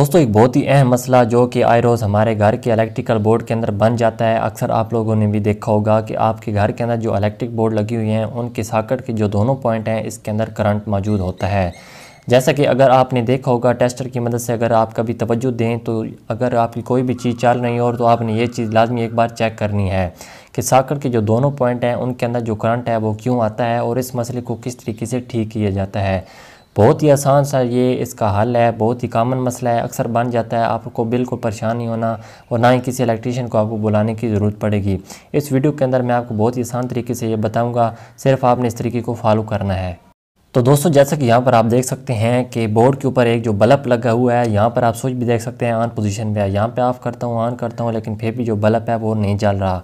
दोस्तों एक बहुत ही अहम मसला जो कि आए रोज़ हमारे घर के इलेक्ट्रिकल बोर्ड के अंदर बन जाता है। अक्सर आप लोगों ने भी देखा होगा कि आपके घर के अंदर जो इलेक्ट्रिक बोर्ड लगी हुई हैं उनके सॉकेट के जो दोनों पॉइंट हैं इसके अंदर करंट मौजूद होता है। जैसा कि अगर आपने देखा होगा टेस्टर की मदद से अगर आप कभी तवज्जो दें तो अगर आपकी कोई भी चीज़ चल रही हो तो आपने ये चीज़ लाजमी एक बार चेक करनी है कि सॉकेट के जो दोनों पॉइंट हैं उनके अंदर जो करंट है वो क्यों आता है और इस मसले को किस तरीके से ठीक किया जाता है। बहुत ही आसान सा ये इसका हल है, बहुत ही कॉमन मसला है, अक्सर बन जाता है। आपको बिल्कुल परेशान नहीं होना और ना ही किसी इलेक्ट्रीशियन को आपको बुलाने की ज़रूरत पड़ेगी। इस वीडियो के अंदर मैं आपको बहुत ही आसान तरीके से ये बताऊंगा, सिर्फ आपने इस तरीके को फॉलो करना है। तो दोस्तों जैसा कि यहाँ पर आप देख सकते हैं कि बोर्ड के ऊपर एक जो बल्ब लगा हुआ है, यहाँ पर आप स्विच भी देख सकते हैं ऑन पोजीशन में है। यहाँ पे ऑफ करता हूँ, ऑन करता हूँ, लेकिन फिर भी जो बल्ब है वो नहीं जल रहा।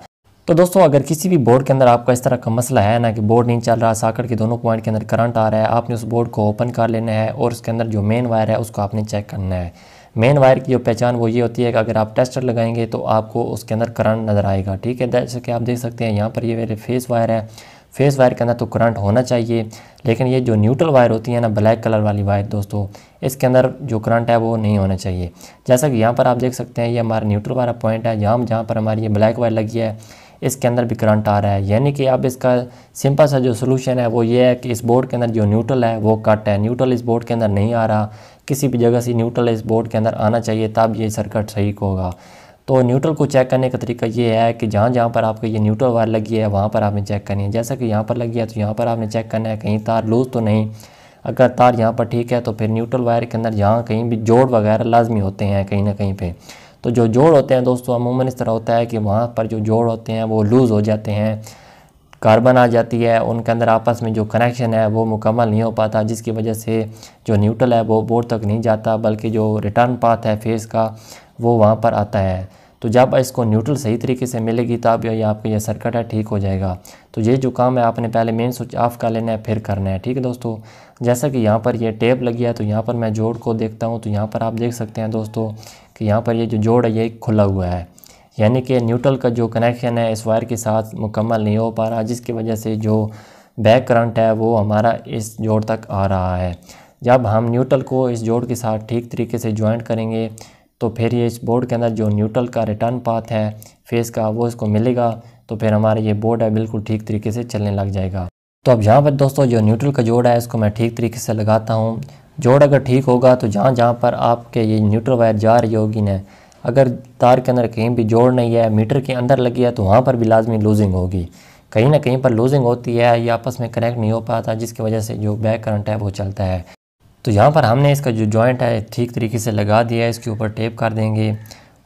तो दोस्तों अगर किसी भी बोर्ड के अंदर आपका इस तरह का मसला है ना कि बोर्ड नहीं चल रहा, सॉकेट के दोनों पॉइंट के अंदर करंट आ रहा है, आपने उस बोर्ड को ओपन कर लेना है और उसके अंदर जो मेन वायर है उसको आपने चेक करना है। मेन वायर की जो पहचान वो ये होती है कि अगर आप टेस्टर लगाएंगे तो आपको उसके अंदर करंट नज़र आएगा। ठीक है, जैसे कि आप देख सकते हैं यहाँ पर ये मेरे फेस वायर है। फेस वायर के अंदर तो करंट होना चाहिए, लेकिन ये जो न्यूट्रल वायर होती है ना, ब्लैक कलर वाली वायर दोस्तों, इसके अंदर जो करंट है वो नहीं होना चाहिए। जैसा कि यहाँ पर आप देख सकते हैं ये हमारा न्यूट्रल वाला पॉइंट है, जहाँ पर हमारी ये ब्लैक वायर लगी है इसके अंदर भी करंट आ रहा है। यानी कि अब इसका सिंपल सा जो सोल्यूशन है वो ये है कि इस बोर्ड के अंदर जो न्यूट्रल है वो कट है। न्यूट्रल इस बोर्ड के अंदर नहीं आ रहा, किसी भी जगह से न्यूट्रल इस बोर्ड के अंदर आना चाहिए, तब ये सर्किट सही होगा। तो न्यूट्रल को चेक करने का तरीका ये है कि जहाँ जहाँ पर आपको ये न्यूट्रल वायर लगी है वहाँ पर आपने चेक करनी है। जैसा कि यहाँ पर लगी है तो यहाँ पर आपने चेक करना है कहीं तार लूज़ तो नहीं। अगर तार यहाँ पर ठीक है तो फिर न्यूट्रल वायर के अंदर जहाँ कहीं भी जोड़ वगैरह लाजमी होते हैं कहीं ना कहीं पे। तो जो जोड़ होते हैं दोस्तों अमूमन इस तरह होता है कि वहाँ पर जो जोड़ होते हैं वो लूज़ हो जाते हैं, कार्बन आ जाती है, उनके अंदर आपस में जो कनेक्शन है वो मुकम्मल नहीं हो पाता, जिसकी वजह से जो न्यूट्रल है वो बोर्ड तक नहीं जाता, बल्कि जो रिटर्न पाथ है फेस का वो वहाँ पर आता है। तो जब इसको न्यूट्रल सही तरीके से मिलेगी तब ये आपका ये सर्किट है ठीक हो जाएगा। तो ये जो काम है आपने पहले मेन स्विच ऑफ कर लेना है फिर करना है। ठीक है दोस्तों, जैसा कि यहाँ पर ये टेप लगी है तो यहाँ पर मैं जोड़ को देखता हूँ तो यहाँ पर आप देख सकते हैं दोस्तों कि यहाँ पर ये जो जोड़ है ये खुला हुआ है, यानी कि न्यूट्रल का जो कनेक्शन है इस वायर के साथ मुकम्मल नहीं हो पा रहा, जिसकी वजह से जो बैक करंट है वो हमारा इस जोड़ तक आ रहा है। जब हम न्यूट्रल को इस जोड़ के साथ ठीक तरीके से ज्वाइंट करेंगे तो फिर ये इस बोर्ड के अंदर जो न्यूट्रल का रिटर्न पाथ है फेस का वो इसको मिलेगा, तो फिर हमारा ये बोर्ड है बिल्कुल ठीक तरीके से चलने लग जाएगा। तो अब यहाँ पर दोस्तों जो न्यूट्रल का जोड़ है इसको मैं ठीक तरीके से लगाता हूँ। जोड़ अगर ठीक होगा तो जहाँ जहाँ पर आपके ये न्यूट्रल वायर जा रही होगी ना, अगर तार के अंदर कहीं भी जोड़ नहीं है, मीटर के अंदर लगी है, तो वहाँ पर भी लाजमी लूजिंग होगी, कहीं ना कहीं पर लूजिंग होती है, ये आपस में कनेक्ट नहीं हो पाता, जिसकी वजह से जो बैक करंट है वो चलता है। तो यहाँ पर हमने इसका जो जॉइंट है ठीक तरीके से लगा दिया है, इसके ऊपर टेप कर देंगे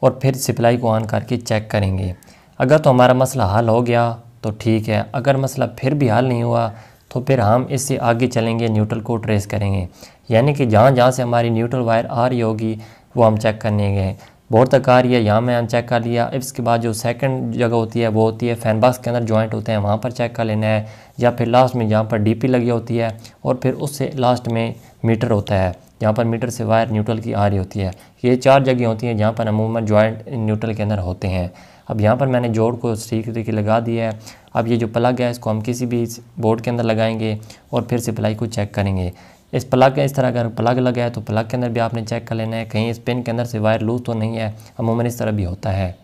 और फिर सप्लाई को ऑन करके चेक करेंगे। अगर तो हमारा मसला हल हो गया तो ठीक है, अगर मसला फिर भी हल नहीं हुआ तो फिर हम इससे आगे चलेंगे, न्यूट्रल को ट्रेस करेंगे, यानी कि जहाँ जहाँ से हमारी न्यूट्रल वायर आ रही होगी वो हम चेक करने गए। बोर्ड तक आ रही है, यहाँ में हम चेक कर लिया। इसके बाद जो सेकंड जगह होती है वो होती है फैन बॉक्स के अंदर जॉइंट होते हैं, वहाँ पर चेक कर लेना है, या फिर लास्ट में जहाँ पर डीपी लगी होती है और फिर उससे लास्ट में मीटर होता है, जहाँ पर मीटर से वायर न्यूट्रल की आ रही होती है। ये 4 जगह होती हैं जहाँ पर अमूमन जॉइंट न्यूट्रल के अंदर होते हैं। अब यहाँ पर मैंने जोड़ को ठीक तरीके लगा दिया है। अब ये जो प्लग है इसको हम किसी भी बोर्ड के अंदर लगाएंगे और फिर सप्लाई को चेक करेंगे। इस प्लग का इस तरह अगर प्लग लगा है तो प्लग के अंदर भी आपने चेक कर लेना है कहीं इस पिन के अंदर से वायर लूज तो नहीं है, अमूमन इस तरह भी होता है।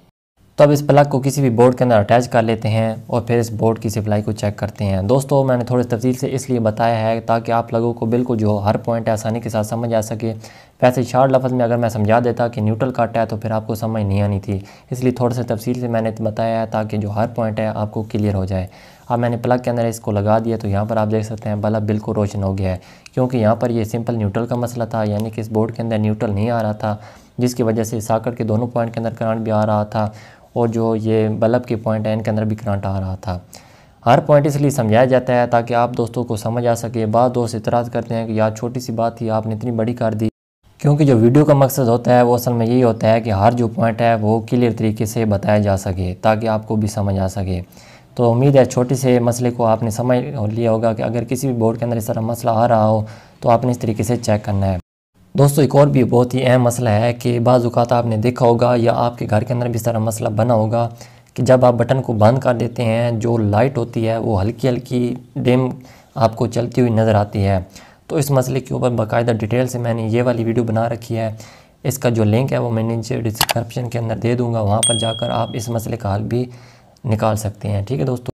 तो अब इस प्लग को किसी भी बोर्ड के अंदर अटैच कर लेते हैं और फिर इस बोर्ड की सप्लाई को चेक करते हैं। दोस्तों मैंने थोड़ी तफसील से इसलिए बताया है ताकि आप लोगों को बिल्कुल जो हर पॉइंट है आसानी के साथ समझ आ सके। वैसे शॉर्ट लफ्ज़ में अगर मैं समझा देता कि न्यूट्रल कट है तो फिर आपको समझ नहीं आनी थी, इसलिए थोड़ा सा तफसील से मैंने बताया है ताकि जो हर पॉइंट है आपको क्लियर हो जाए। अब मैंने प्लग के अंदर इसको लगा दिया तो यहाँ पर आप देख सकते हैं बल्ब बिल्कुल रोशन हो गया है, क्योंकि यहाँ पर ये सिंपल न्यूट्रल का मसला था, यानी कि इस बोर्ड के अंदर न्यूट्रल नहीं आ रहा था, जिसकी वजह से सॉकेट के दोनों पॉइंट के अंदर करंट भी आ रहा था और जो ये बल्ब के पॉइंट है इनके अंदर भी करंट आ रहा था। हर पॉइंट इसलिए समझाया जाता है ताकि आप दोस्तों को समझ आ सके। बाद दोस्त इतराज़ करते हैं कि यार छोटी सी बात थी आपने इतनी बड़ी कर दी, क्योंकि जो वीडियो का मकसद होता है वो असल में यही होता है कि हर जो पॉइंट है वो क्लियर तरीके से बताया जा सके ताकि आपको भी समझ आ सके। तो उम्मीद है छोटे से मसले को आपने समझ लिया होगा कि अगर किसी भी बोर्ड के अंदर इस तरह मसला आ रहा हो तो आपने इस तरीके से चेक करना है। दोस्तों एक और भी बहुत ही अहम मसला है कि बाज़ औक़ात आपने देखा होगा या आपके घर के अंदर भी इस तरह मसला बना होगा कि जब आप बटन को बंद कर देते हैं जो लाइट होती है वो हल्की हल्की डिम आपको चलती हुई नज़र आती है। तो इस मसले के ऊपर बाकायदा डिटेल से मैंने ये वाली वीडियो बना रखी है, इसका जो लिंक है वो मैं नीचे डिस्क्रिप्शन के अंदर दे दूँगा, वहाँ पर जाकर आप इस मसले का हल भी निकाल सकते हैं। ठीक है दोस्तों।